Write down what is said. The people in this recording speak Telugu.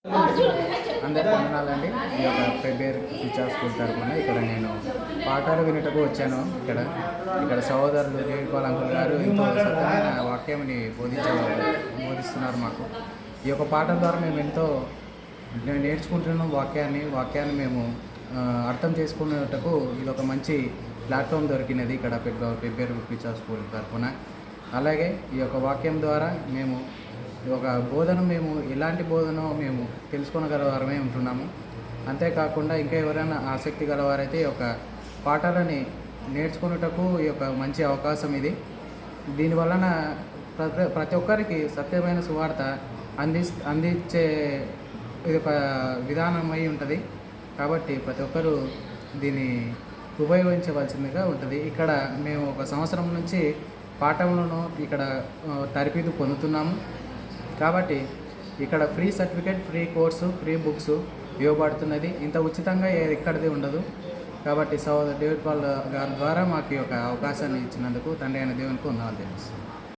అందరికీ వందనాలండి. ఈ యొక్క ప్రిపేర్ టీచర్ స్కూల్ తరఫున ఇక్కడ నేను పాఠాలు వినుటకు వచ్చాను. ఇక్కడ సహోదరులు దేవిపాల్ అంకుల్ గారు ఎంతో సత్యమైన వాక్యాన్ని బోధిస్తున్నారు మాకు. ఈ యొక్క పాఠం ద్వారా మేము ఎంతో నేర్చుకుంటున్నాం. వాక్యాన్ని మేము అర్థం చేసుకునేటకు ఇది ఒక మంచి ప్లాట్ఫామ్ దొరికినది ఇక్కడ ప్రిపేర్ టీచర్ స్కూల్ తరఫున. అలాగే ఈ యొక్క వాక్యం ద్వారా మేము ఒక బోధన ఎలాంటి బోధనో మేము తెలుసుకోగలవారమే ఉంటున్నాము. అంతేకాకుండా ఇంకా ఎవరైనా ఆసక్తి గలవారైతే ఈ యొక్క పాఠాలని నేర్చుకునేటకు ఈ యొక్క మంచి అవకాశం ఇది. దీనివలన ప్రతి ఒక్కరికి సత్యమైన సువార్త అందించే ఇది ఒక విధానం అయి ఉంటుంది. కాబట్టి ప్రతి ఒక్కరూ దీన్ని ఉపయోగించవలసిందిగా ఉంటుంది. ఇక్కడ మేము ఒక సంవత్సరం నుంచి పాఠములను ఇక్కడ తరబేదు పొందుతున్నాము. కాబట్టి ఇక్కడ free certificate, free course, free books ఇవ్వబడుతున్నది. ఇంత ఉచితంగా ఎక్కడిది ఉండదు. కాబట్టి సహోదరు డేవిడ్ పాల్ గారి ద్వారా మాకు ఈ యొక్క అవకాశాన్ని ఇచ్చినందుకు తండ్రి అయిన దేవునికి వందనాలు తెలుసు.